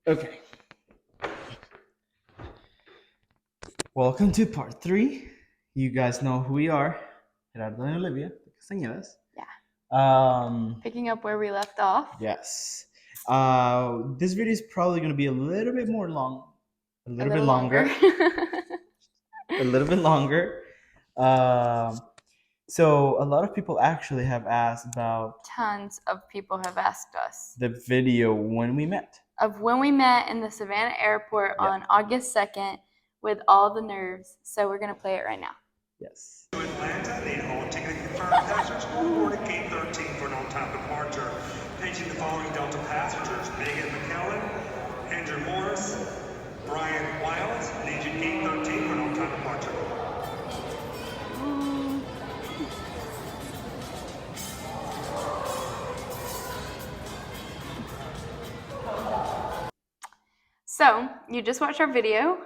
Okay. Welcome to part 3. You guys know who we are. Gerardo and Olivia Castaneda. Yeah. Um, Picking up where we left off. yes. This video is probably going to be a little bit more long. A little bit longer. a little bit longer. So a lot of people actually have asked about Tons of people have asked us the video when we met. of when we met in the Savannah airport on August 2nd with all the nerves. So we're going to play it right now. Yes. To Atlanta, need all ticket confirmed passengers will board at gate 13 for an on-time departure. Paging the following Delta passengers: Megan McKellen, Andrew Morris, Brian Wiles, need you gate 13 for an on-time departure. So you just watched our video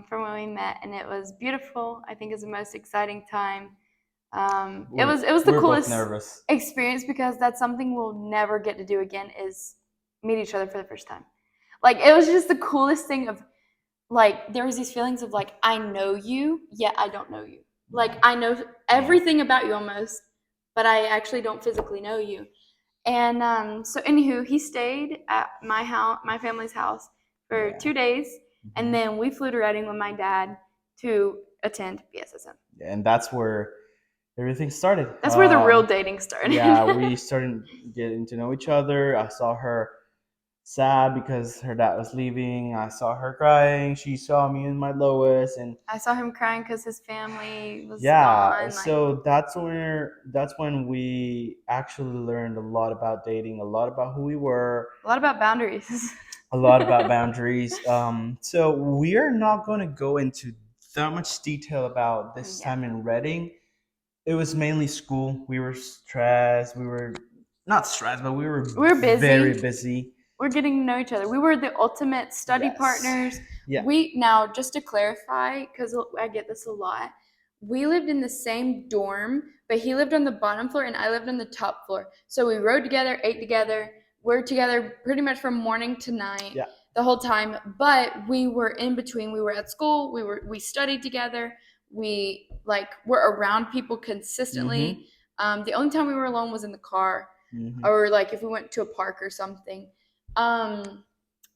from when we met, and it was beautiful. I think it's the most exciting time. It was the coolest experience because that's something we'll never get to do again, is meet each other for the first time. Like, it was just the coolest thing of, like, there was these feelings of, like, I know you, yet I don't know you. Like, I know everything about you almost, but I actually don't physically know you. And so anywho, he stayed at my house, my family's house, for 2 days, and then we flew to Reading with my dad to attend BSSM. And that's where everything started. That's where the real dating started. Yeah, we started getting to know each other. I saw her sad because her dad was leaving. I saw her crying. She saw me in my lowest, and I saw him crying because his family was gone. So that's when we actually learned a lot about dating, a lot about who we were, a lot about boundaries. A lot about boundaries. So we are not going to go into that much detail about this time in Reading. It was mainly school. We were stressed. We were not stressed, but we were busy. Very busy. We're getting to know each other. We were the ultimate study partners. Yeah. Now, just to clarify, because I get this a lot, we lived in the same dorm, but he lived on the bottom floor and I lived on the top floor. So we rode together, ate together. We're together pretty much from morning to night, the whole time. But we were in between. We were at school. We studied together. We were around people consistently. Mm-hmm. The only time we were alone was in the car, or if we went to a park or something.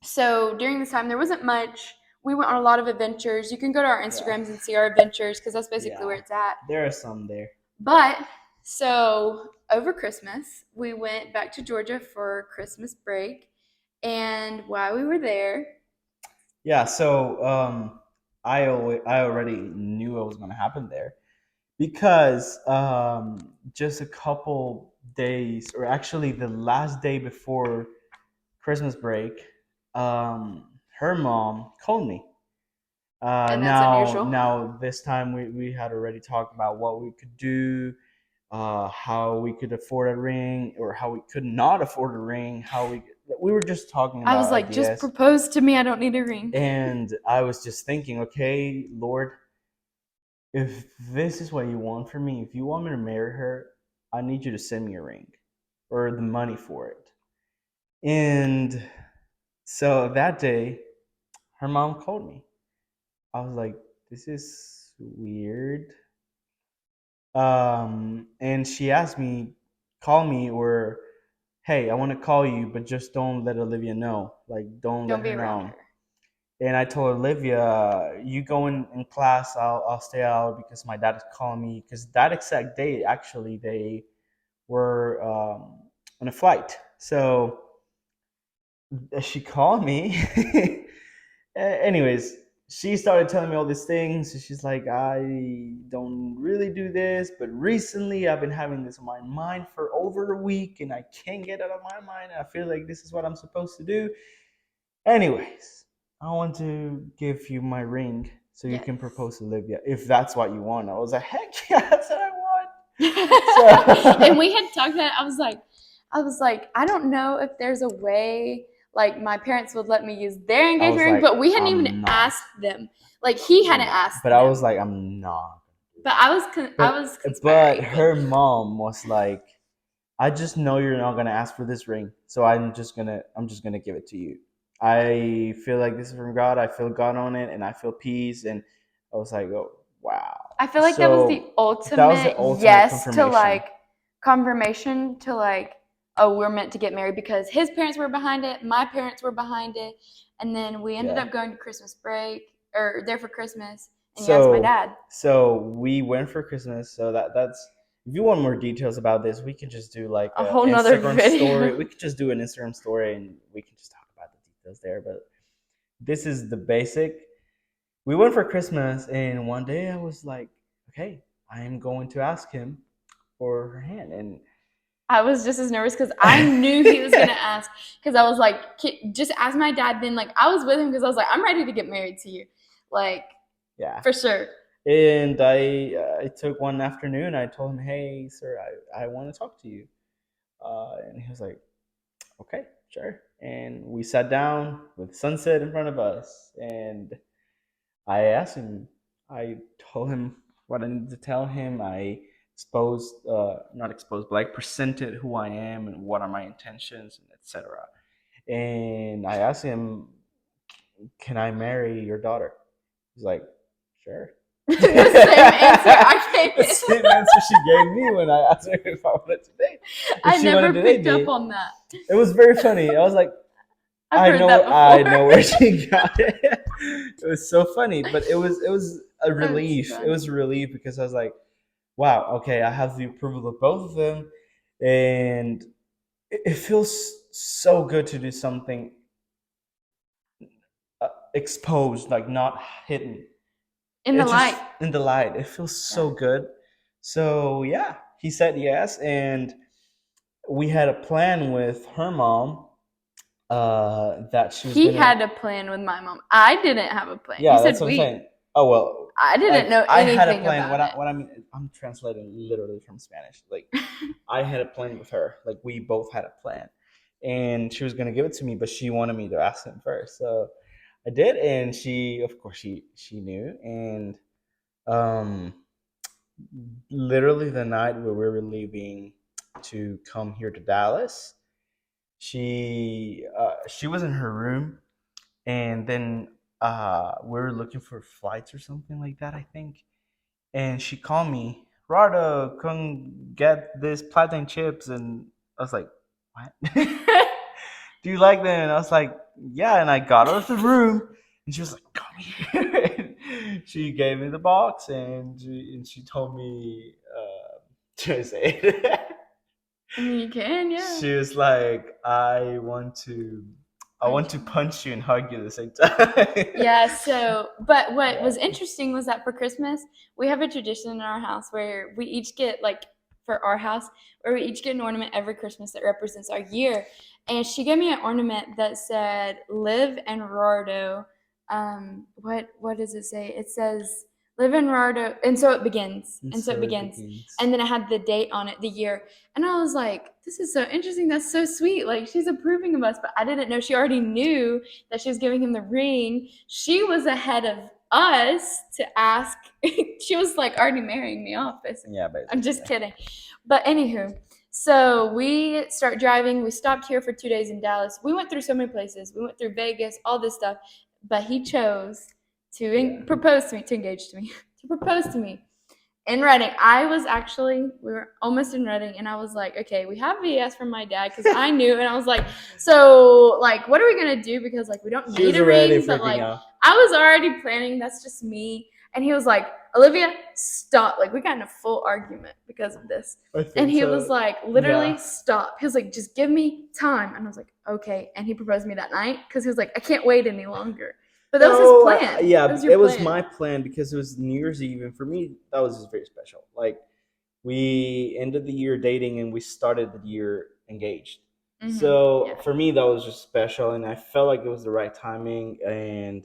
So during this time, there wasn't much. We went on a lot of adventures. You can go to our Instagrams and see our adventures, because that's basically where it's at. There are some there. But so over Christmas, we went back to Georgia for Christmas break. And while we were there, so I already knew what was going to happen there, because just a couple days, or actually the last day before Christmas break, her mom called me. And that's unusual. Now this time we had already talked about what we could do, how we could afford a ring, or how we could not afford a ring, we were just talking about I was like, ideas. Just propose to me, I don't need a ring. And I was just thinking, okay, Lord, if this is what you want from me, if you want me to marry her, I need you to send me a ring or the money for it. And so that day, her mom called me. I was like, this is weird. And she asked me, call me, or hey, I want to call you, but just don't let Olivia know. Don't let her know. And I told Olivia, you go in class, I'll stay out, because my dad is calling me. Because that exact day, actually, they were on a flight. So she called me. Anyways, she started telling me all these things. She's like, I don't really do this, but recently I've been having this on my mind for over a week, and I can't get it out of my mind. I feel like this is what I'm supposed to do. Anyways, I want to give you my ring so you can propose to Olivia, if that's what you want. I was like, heck yeah, that's what I want. And we had talked about it. I was like, I don't know if there's a way my parents would let me use their engagement ring, but we hadn't even asked them. He hadn't asked them. But I was like, I'm not. But I was conspiring. But her mom was like, I just know you're not gonna ask for this ring, so I'm just gonna give it to you. I feel like this is from God. I feel God on it, and I feel peace. And I was like, oh, wow. I feel like that was the ultimate yes to like confirmation to like, oh, we're meant to get married, because his parents were behind it, my parents were behind it, and then we ended up going to Christmas break or there for Christmas. And he asked my dad. So we went for Christmas. So that's. If you want more details about this, we can just do like a whole nother Instagram video. story. We could just do an Instagram story, and we can just talk about the details there. But this is the basic. We went for Christmas, and one day I was like, okay, I am going to ask him for her hand. And I was just as nervous because I knew he was going to ask, because I was like, just ask my dad. Then like I was with him because I was like, I'm ready to get married to you. Like, yeah, for sure. And I took one afternoon. I told him, hey, sir, I want to talk to you. And he was like, okay, sure. And we sat down with sunset in front of us. And I asked him, I told him what I needed to tell him. I not exposed, but like presented who I am and what are my intentions, and etc. And I asked him, can I marry your daughter? He's like, sure. The same answer I gave. The same answer she gave me when I asked her if I wanted to date. I never picked up on that. It was very funny. I was like, I know where she got it. It was so funny, but it was a relief. It was a relief because I was like, wow, okay, I have the approval of both of them, and it feels so good to do something exposed, like not hidden. In the light. In the light. It feels so good. So yeah, he said yes, and we had a plan with her mom that she was had a plan with my mom. I didn't have a plan. Yeah, that's what I'm saying. Oh well. I didn't know anything. I had a plan. What I mean, I'm translating literally from Spanish. Like, I had a plan with her. Like, we both had a plan, and she was gonna give it to me, but she wanted me to ask him first. So I did, and she, of course, she knew, and literally the night where we were leaving to come here to Dallas, she was in her room, and then we were looking for flights or something like that, I think, and she called me, Rado, come get this plantain chips, and I was like, what? Do you like them? And I was like, yeah, and I got out of the room, and she was like, come here. She gave me the box, and she told me, to say it. You can, yeah. She was like, I want to punch you and hug you at the same time. Yeah, so, but what was interesting was that for Christmas, we have a tradition in our house where we each get, like, for our house, where we each get an ornament every Christmas that represents our year. And she gave me an ornament that said, Live and Gerardo. What does it say? It says, Live in Gerardo, and so it begins. And so it begins. And then it had the date on it, the year. And I was like, this is so interesting. That's so sweet. Like, she's approving of us. But I didn't know she already knew that she was giving him the ring. She was ahead of us to ask. She was like already marrying me off, basically. Yeah, basically. I'm just kidding. But anywho, so we start driving. We stopped here for 2 days in Dallas. We went through so many places. We went through Vegas, all this stuff. But he chose to propose to me, to engage to me, to propose to me in Reading. We were almost in Reading, and I was like, okay, we have VS from my dad, because I knew, and I was like, so, like, what are we going to do? Because, like, we don't need a ring, but, like, I was already planning. That's just me. And he was like, Olivia, stop. Like, we got in a full argument because of this. And he was like, literally, stop. He was like, just give me time. And I was like, okay. And he proposed to me that night because he was like, I can't wait any longer. But that was his plan. It was my plan because it was New Year's Eve. And for me, that was just very special. Like, we ended the year dating and we started the year engaged. Mm-hmm. So for me, that was just special. And I felt like it was the right timing. And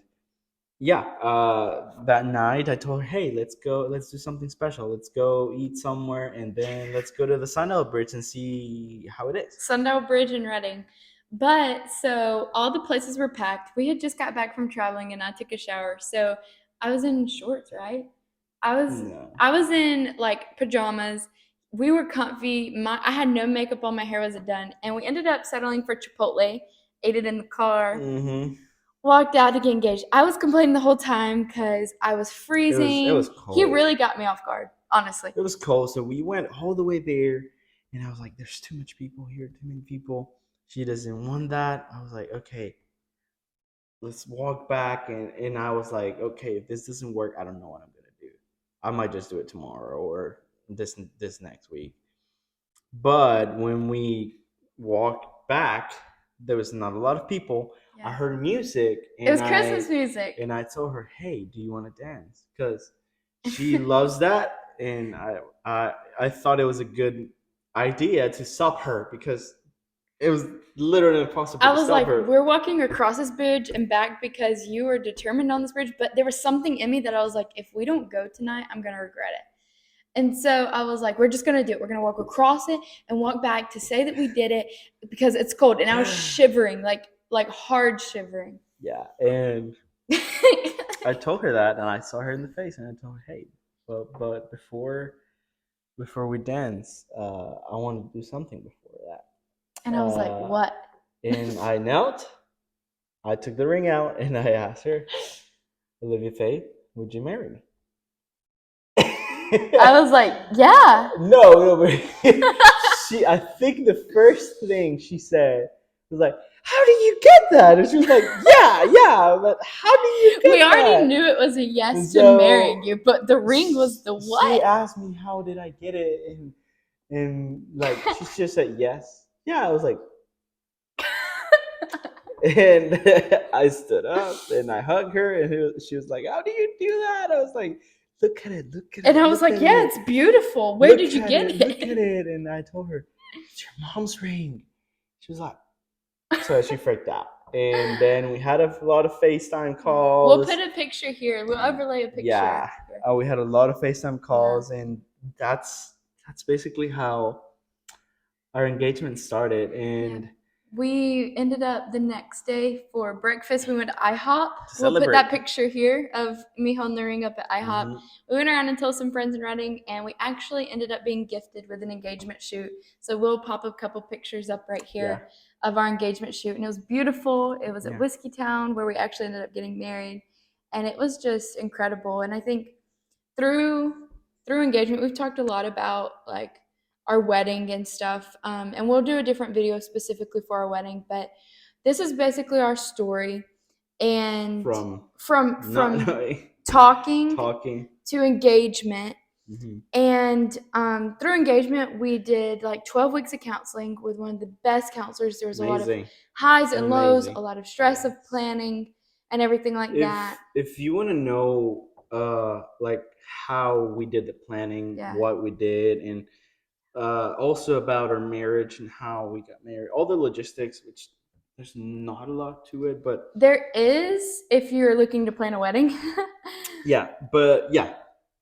that night I told her, hey, let's do something special. Let's go eat somewhere, and then let's go to the Sundial Bridge and see how it is. Sundial Bridge in Reading. But so all the places were packed. We had just got back from traveling, and I took a shower. So I was in shorts, right? I was in like pajamas. We were comfy. I had no makeup on. My hair wasn't done. And we ended up settling for Chipotle. ate it in the car. Walked out to get engaged. I was complaining the whole time because I was freezing. It was cold. He really got me off guard, honestly. It was cold, so we went all the way there, and I was like, "There's too much people here, too many people." She doesn't want that. I was like, "Okay, let's walk back." And I was like, "Okay, if this doesn't work, I don't know what I'm gonna do. I might just do it tomorrow or this next week." But when we walked back, there was not a lot of people. Yeah. I heard music. And it was Christmas music. And I told her, "Hey, do you want to dance?" Because she loves that. And I thought it was a good idea to stop her because it was literally impossible to stop her. I was like, we're walking across this bridge and back because you were determined on this bridge. But there was something in me that I was like, if we don't go tonight, I'm going to regret it. And so I was like, we're just going to do it. We're going to walk across it and walk back to say that we did it because it's cold. And I was shivering, like hard shivering. Yeah. And I told her that, and I saw her in the face, and I told her, "Hey, but before we dance, I want to do something before that." And I was like, "What?" And I knelt. I took the ring out, and I asked her, "Olivia Faith, would you marry me?" I was like, "Yeah." No, but I think the first thing she said was like, "How do you get that?" And she was like, yeah, but how do you get that? We already knew it was a yes to marry you, but the ring was the what? She asked me, how did I get it? And like, she just said yes. Yeah, I was like, and I stood up and I hugged her, and she was like, "How do you do that?" I was like, look at it. And I was like, "Yeah, it's beautiful. Where did you get it? Look at it." And I told her, "It's your mom's ring." She was like, so she freaked out. And then we had a lot of FaceTime calls. We'll put a picture here. We'll overlay a picture. Yeah. We had a lot of FaceTime calls, and that's basically how our engagement started. And we ended up the next day for breakfast. We went to IHOP. We'll put that picture here of me holding the ring up at IHOP. We went around and told some friends in Reading, and we actually ended up being gifted with an engagement shoot. So we'll pop a couple pictures up right here of our engagement shoot. And it was beautiful. It was at Whiskey Town where we actually ended up getting married. And it was just incredible. And I think through engagement, we've talked a lot about like our wedding and stuff, and we'll do a different video specifically for our wedding, but this is basically our story. And from talking to engagement, and through engagement we did like 12 weeks of counseling with one of the best counselors. There was a lot of highs and lows, a lot of stress of planning and everything like that. If you want to know like how we did the planning, what we did, and also about our marriage and how we got married, all the logistics, which there's not a lot to it, but there is if you're looking to plan a wedding.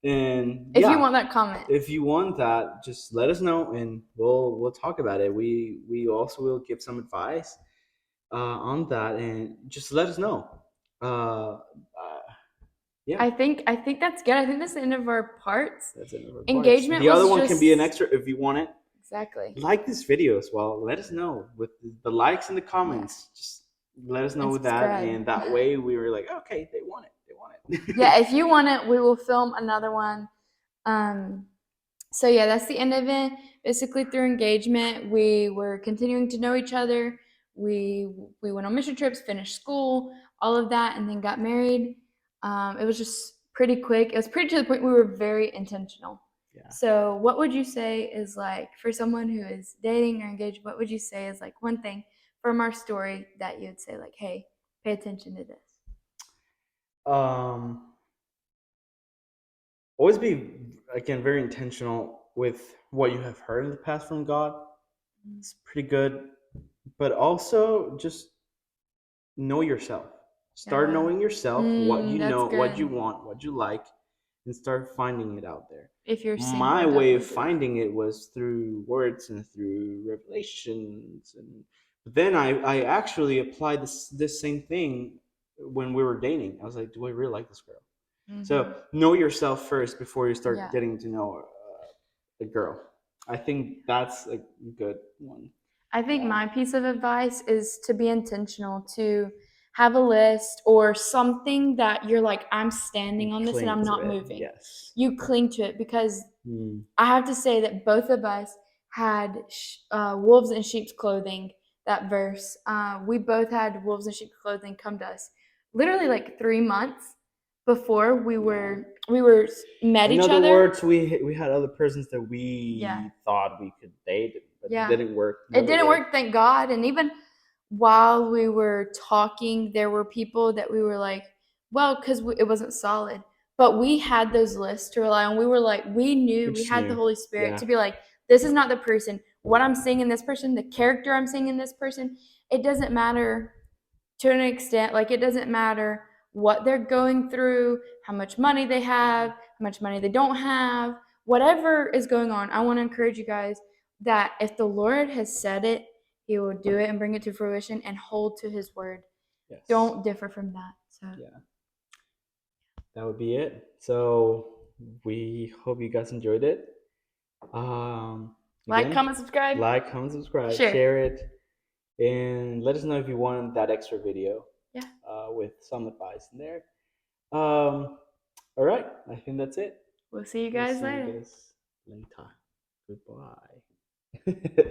And if you want that comment, if you want that, just let us know and we'll talk about it. We also will give some advice on that, and just let us know. I think that's good. I think that's the end of our parts. That's the end of our engagement. The other one can be an extra if you want it. Exactly. Like this video as well. Let us know with the likes and the comments. Just let us know with that, and that way we were like, okay, they want it. Yeah, if you want it, we will film another one. So yeah, that's the end of it. Basically, through engagement, we were continuing to know each other. We went on mission trips, finished school, all of that, and then got married. It was just pretty quick. It was pretty to the point we were very intentional. Yeah. So what would you say is like, for someone who is dating or engaged, what would you say is like one thing from our story that you'd say like, hey, pay attention to this? Always be, again, very intentional with what you have heard in the past from God. It's pretty good. But also just know yourself. Start knowing yourself, what you know, what you want, what you like, and start finding it out there. If you're single, my way of finding it was through words and through revelations, but then I actually applied this same thing when we were dating. I was like, do I really like this girl? So know yourself first before you start getting to know a girl. I think that's a good one. I think my piece of advice is to be intentional, to have a list or something that you're like, I'm standing on this and I'm not moving. Yes. You cling to it, because I have to say that both of us had wolves in sheep's clothing, that verse. We both had wolves in sheep's clothing come to us literally like 3 months before we were met each other. In other words, we had other persons that we thought we could date, but it didn't work. It didn't work, thank God. And even while we were talking, there were people that we were like, well, because it wasn't solid. But we had those lists to rely on. We were like, we had the Holy Spirit to be like, this is not the person. What I'm seeing in this person, the character I'm seeing in this person, it doesn't matter to an extent. Like, it doesn't matter what they're going through, how much money they have, how much money they don't have, whatever is going on. I want to encourage you guys that if the Lord has said it, He will do it and bring it to fruition, and hold to His word. Yes. Don't differ from that. So that would be it. So we hope you guys enjoyed it. Like, comment, subscribe. Share it, and let us know if you want that extra video. With some advice in there. All right, I think that's it. We'll see you guys later. Goodbye.